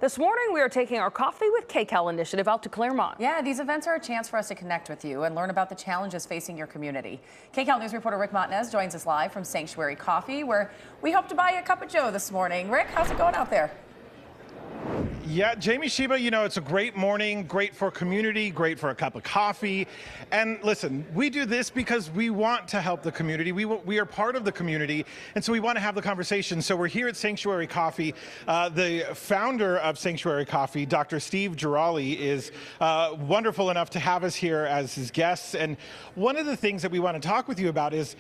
This morning, we are taking our Coffee with KCAL initiative out to Claremont. Yeah, these events are a chance for us to connect with you and learn about the challenges facing your community. KCAL News reporter Rick Montanez joins us live from Sanctuary Coffee, where we hope to buy you a cup of joe this morning. Rick, how's it going out there? Yeah, Jamie Sheba, you know, it's a great morning, great for community, great for a cup of coffee. And listen, we do this because we want to help the community. We are part of the community, and so we want to have the conversation. So we're here at Sanctuary Coffee. The founder of Sanctuary Coffee, Dr. Steve Girali, is wonderful enough to have us here as his guests. And one of the things that we want to talk with you about is,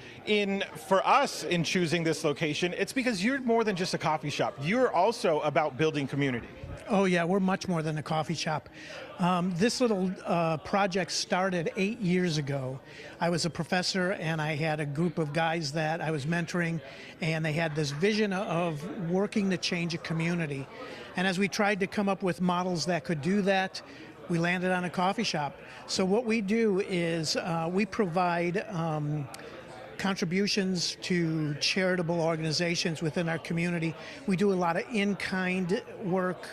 for us in choosing this location, it's because you're more than just a coffee shop. You're also about building community. Oh yeah, we're much more than a coffee shop. This little project started 8 years ago. I was a professor and I had a group of guys that I was mentoring, and they had this vision of working to change a community. And as we tried to come up with models that could do that, we landed on a coffee shop. So what we do is we provide contributions to charitable organizations within our community. We do a lot of in-kind work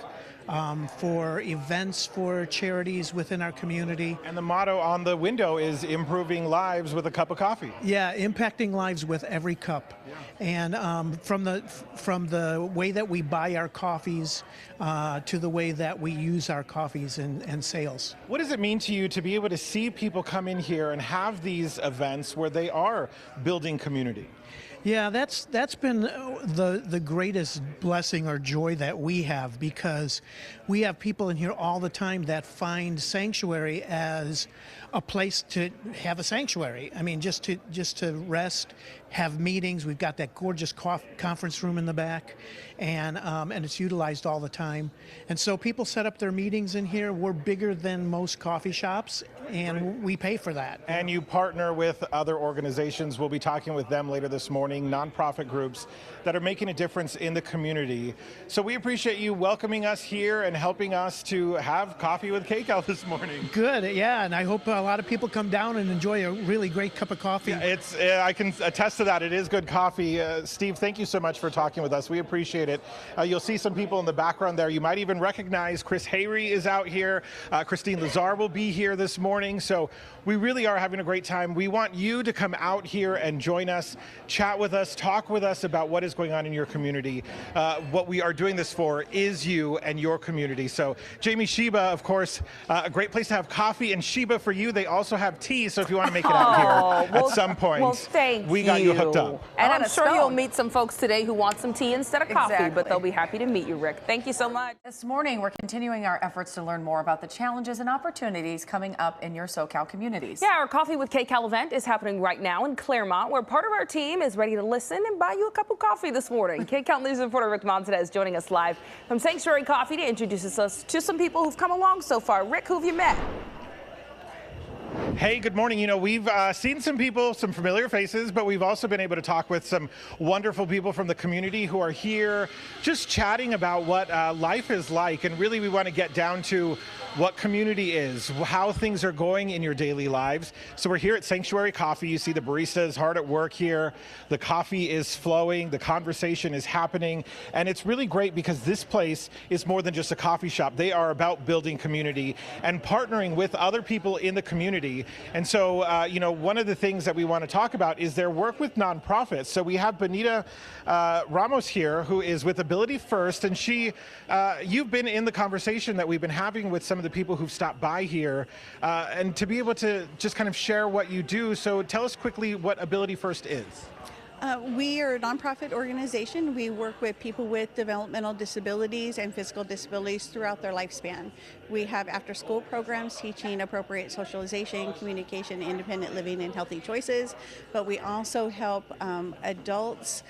for events for charities within our community. And the motto on the window is improving lives with a cup of coffee. Yeah, impacting lives with every cup. Yeah. And from the way that we buy our coffees to the way that we use our coffees and sales. What does it mean to you to be able to see people come in here and have these events where they are building community? Yeah, that's been the greatest blessing or joy that we have, because we have people in here all the time that find Sanctuary as a place to have a sanctuary. I mean, just to rest, have meetings. We've got that gorgeous conference room in the back, and it's utilized all the time. And so people set up their meetings in here. We're bigger than most coffee shops, and we pay for that. And you partner with other organizations. We'll be talking with them later this morning, nonprofit groups that are making a difference in the community. So we appreciate you welcoming us here and helping us to have Coffee with KCAL this morning. Good, yeah, and I hope a lot of people come down and enjoy a really great cup of coffee. Yeah, I can attest to that. It is good coffee. Steve, thank you so much for talking with us. We appreciate it. You'll see some people in the background there. You might even recognize Chris Hayrie is out here. Christine Lazar will be here this morning. So we really are having a great time. We want you to come out here and join us, chat with us, talk with us about what is going on in your community. What we are doing this for is you and your community. So Jamie Sheba, of course, a great place to have coffee, and Sheba, for you, they also have tea. So if you want to make it out here at some point, we got you hooked up. And I'm sure you'll meet some folks today who want some tea instead of coffee, but they'll be happy to meet you, Rick. Thank you so much. This morning, we're continuing our efforts to learn more about the challenges and opportunities coming up in your SoCal communities. Yeah, our Coffee with KCAL event is happening right now in Claremont, where part of our team is ready to listen and buy you a cup of coffee this morning. KCAL News reporter Rick Montanez joining us live from Sanctuary Coffee to introduce us to some people who've come along so far. Rick, who have you met? Hey, good morning. You know, we've seen some people, some familiar faces, but we've also been able to talk with some wonderful people from the community who are here just chatting about what life is like. And really, we want to get down to what community is, how things are going in your daily lives. So we're here at Sanctuary Coffee. You see the baristas hard at work here. The coffee is flowing. The conversation is happening. And it's really great because this place is more than just a coffee shop. They are about building community and partnering with other people in the community. And so, you know, one of the things that we want to talk about is their work with nonprofits. So we have Benita Ramos here, who is with Ability First, and you've been in the conversation that we've been having with some of the people who've stopped by here, and to be able to just kind of share what you do. So tell us quickly what Ability First is. We are a nonprofit organization. We work with people with developmental disabilities and physical disabilities throughout their lifespan. We have after-school programs teaching appropriate socialization, communication, independent living, and healthy choices. But we also help adults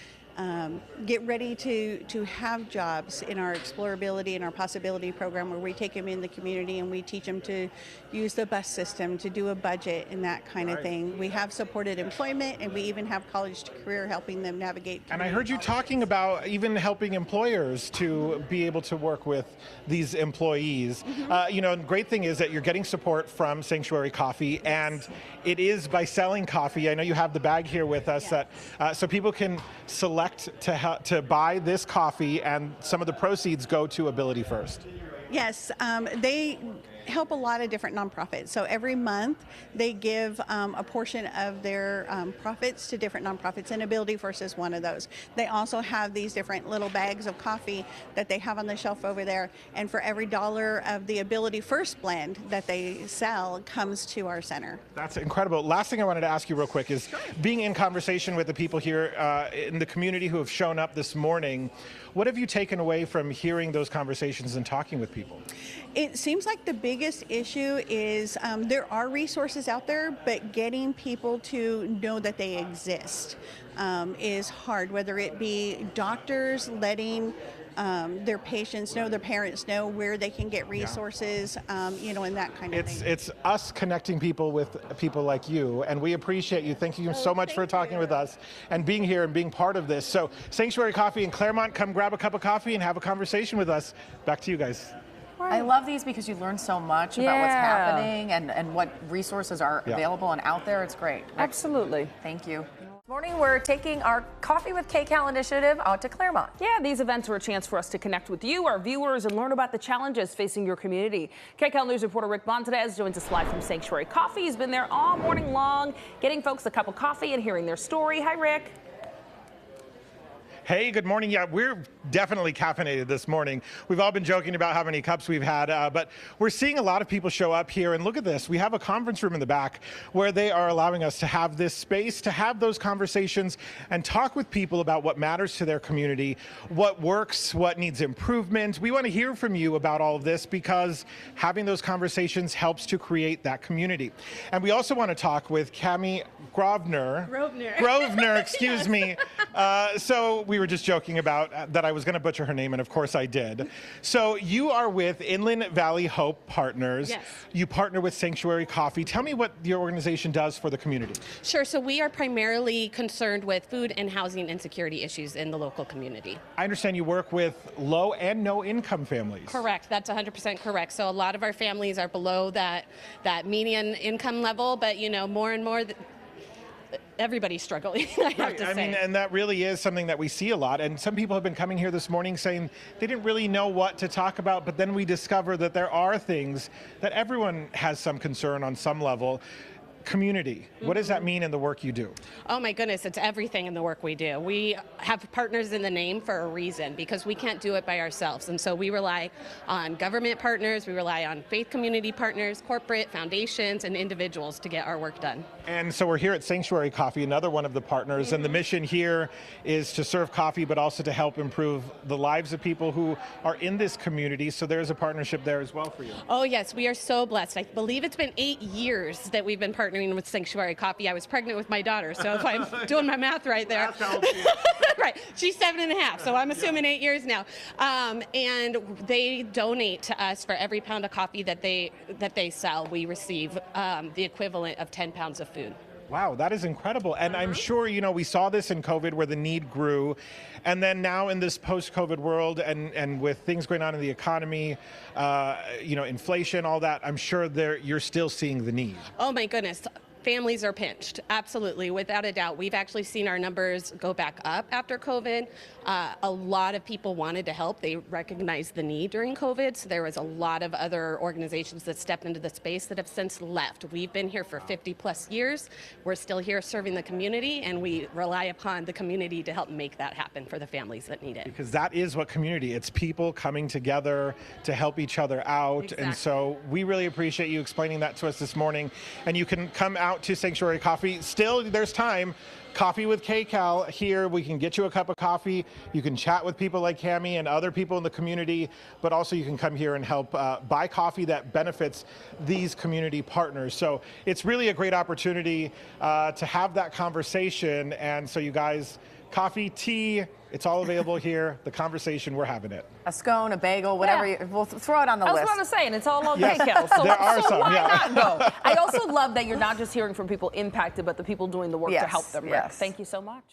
get ready to have jobs in our explorability and our possibility program, where we take them in the community and we teach them to use the bus system, to do a budget and that kind of thing. We have supported employment, and we even have college to career, helping them navigate. And I heard you talking about even helping employers to be able to work with these employees. You know, the great thing is that you're getting support from Sanctuary Coffee, and it is by selling coffee. I know you have the bag here with us, that so people can select collect to buy this coffee, and some of the proceeds go to Ability First. Yes, they help a lot of different nonprofits. So every month they give a portion of their profits to different nonprofits, and Ability First is one of those. They also have these different little bags of coffee that they have on the shelf over there, and for every $1 of the Ability First blend that they sell comes to our center. That's incredible. Last thing I wanted to ask you real quick is, being in conversation with the people here in the community who have shown up this morning, what have you taken away from hearing those conversations and talking with people? It seems like the biggest issue is there are resources out there, but getting people to know that they exist is hard, whether it be doctors letting their patients know, their parents know where they can get resources, you know, and that kind of thing. It's us connecting people with people like you, and we appreciate you. Thank you so much for talking with us and being here and being part of this. So Sanctuary Coffee in Claremont, come grab a cup of coffee and have a conversation with us. Back to you guys. I love these because you learn so much about what's happening and what resources are available and out there. It's great. Absolutely. Thank you. This morning, we're taking our Coffee with KCAL initiative out to Claremont. Yeah, these events are a chance for us to connect with you, our viewers, and learn about the challenges facing your community. KCAL News reporter Rick Montez joins us live from Sanctuary Coffee. He's been there all morning long, getting folks a cup of coffee and hearing their story. Hi, Rick. Hey, good morning. Yeah, we're definitely caffeinated this morning. We've all been joking about how many cups we've had, but we're seeing a lot of people show up here. And look at this. We have a conference room in the back where they are allowing us to have this space to have those conversations and talk with people about what matters to their community, what works, what needs improvement. We want to hear from you about all of this because having those conversations helps to create that community. And we also want to talk with Cami Grosvenor, excuse me. So we were just joking about that I was going to butcher her name, and of course I did. So you are with Inland Valley Hope Partners. Yes. You partner with Sanctuary Coffee. Tell me what your organization does for the community. Sure. So we are primarily concerned with food and housing insecurity issues in the local community. I understand you work with low and no income families. Correct. That's 100% correct. So a lot of our families are below that median income level, but you know, more and more everybody's struggling, I have to say. I mean, and that really is something that we see a lot. And some people have been coming here this morning saying they didn't really know what to talk about, but then we discover that there are things that everyone has some concern on some level. Community. What does that mean in the work you do? Oh my goodness, it's everything in the work we do. We have partners in the name for a reason because we can't do it by ourselves. And so we rely on government partners, we rely on faith community partners, corporate foundations, and individuals to get our work done. And so we're here at Sanctuary Coffee, another one of the partners, and the mission here is to serve coffee, but also to help improve the lives of people who are in this community. So there's a partnership there as well for you. Oh yes, we are so blessed. I believe it's been 8 years that we've been partnering with Sanctuary Coffee. I was pregnant with my daughter, so if I'm doing my math right there. Right, she's 7.5, so I'm assuming 8 years now. And they donate to us for every pound of coffee that they sell. We receive the equivalent of 10 pounds of food. Wow, that is incredible. And I'm sure, you know, we saw this in COVID where the need grew. And then now in this post-COVID world and with things going on in the economy, you know, inflation, all that, I'm sure you're still seeing the need. Oh my goodness. Families are pinched, absolutely, without a doubt. We've actually seen our numbers go back up after COVID. A lot of people wanted to help. They recognized the need during COVID, so there was a lot of other organizations that stepped into the space that have since left. We've been here for 50 plus years. We're still here serving the community, and we rely upon the community to help make that happen for the families that need it. Because that is what community, it's people coming together to help each other out. Exactly. And so we really appreciate you explaining that to us this morning. And you can come out to Sanctuary Coffee. Still, there's time. Coffee with KCAL here. We can get you a cup of coffee. You can chat with people like Cami and other people in the community, but also you can come here and help buy coffee that benefits these community partners. So it's really a great opportunity to have that conversation. And so you guys, coffee, tea, it's all available here. The conversation, we're having it. A scone, a bagel, whatever. We'll throw it on the list. I was about to say, and it's all on Yes, KCAL. So, there are some, why yeah. not go? I also love that you're not just hearing from people impacted, but the people doing the work to help them, Rick. Yes. Thank you so much.